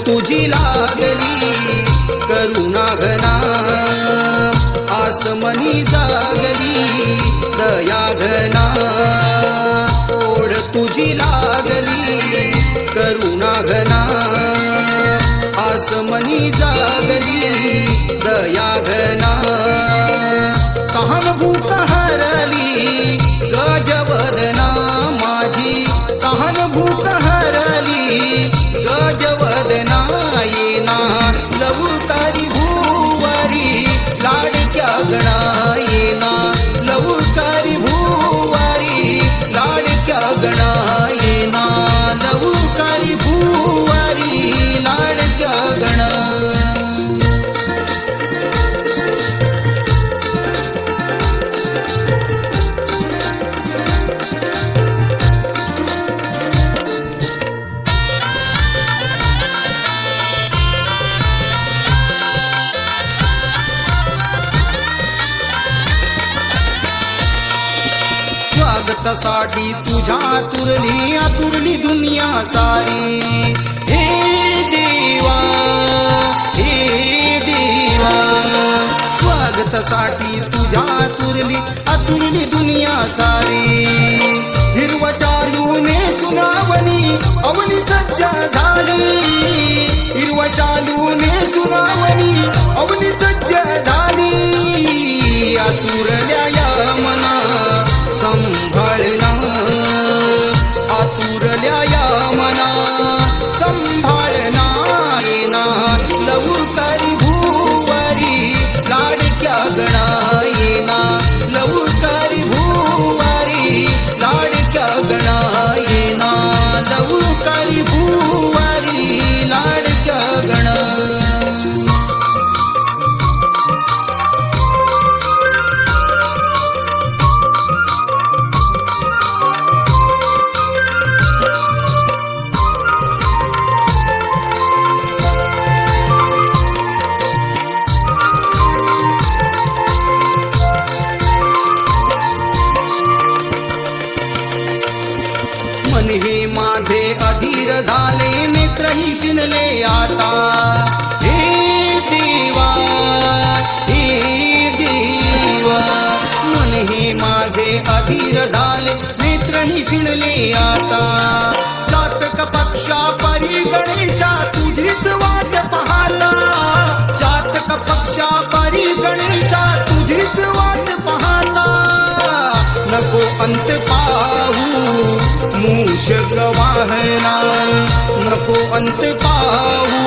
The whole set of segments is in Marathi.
तुझी लागली करुणा घना, आसमनी जागली दया घना. ओढ तुझी लागली करुणा घना, आसमनी जागली दया घना. तहान भूक हरली गजवदना माझी, तहान भूक हरली गजवदना. येना लवकारी भूवारी लाडक्या गणा, येना लवकारी भूवारी लाडक्या गणा. येना लवकारी भूवारी लाडक्या गणा. स्वागतासाठी तुझ्या आतुरली दुनिया सारी. हे देवा, हे देवा, स्वागतासाठी तुझ्या आतुरली दुनिया सारी. हिरवा शालूने सुनावणी अवनी सज्ज झाली, हिरवा शालूने सुनावणी अवनी सज्ज झाली. आतुरल्या या मना संभाळना, आतुरल्या या मना संभाळना. येना लवकारी भूवारी लाडक्या गणा, येना लवकारी भूवारी लाडक्या गणा. येना लवकारी भूवारी लाडक्या गणा. मन हे माझे अधीर झाले, नेत्रही शिनले आता. हे देवा, हे देवा, मन हे माझे अधीर झाले, नेत्रही शिनले आता. जातक पक्षा परी गणेशा तुझीच वाट पाहता, जातक पक्षा परी गणेशा तुझीच वाट पाहता. नको अंत पाहू मूषक वाहना, नको अंत पाहू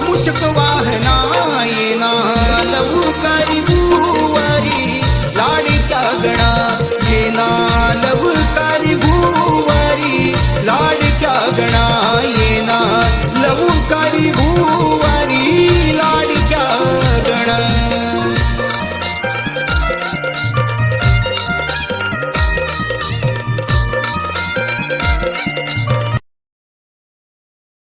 मूषक वाहना. येना लवकारी भूवारी लाडक्या गणा, येना लवकारी भूवारी लाडक्या गणा. येना लवकारी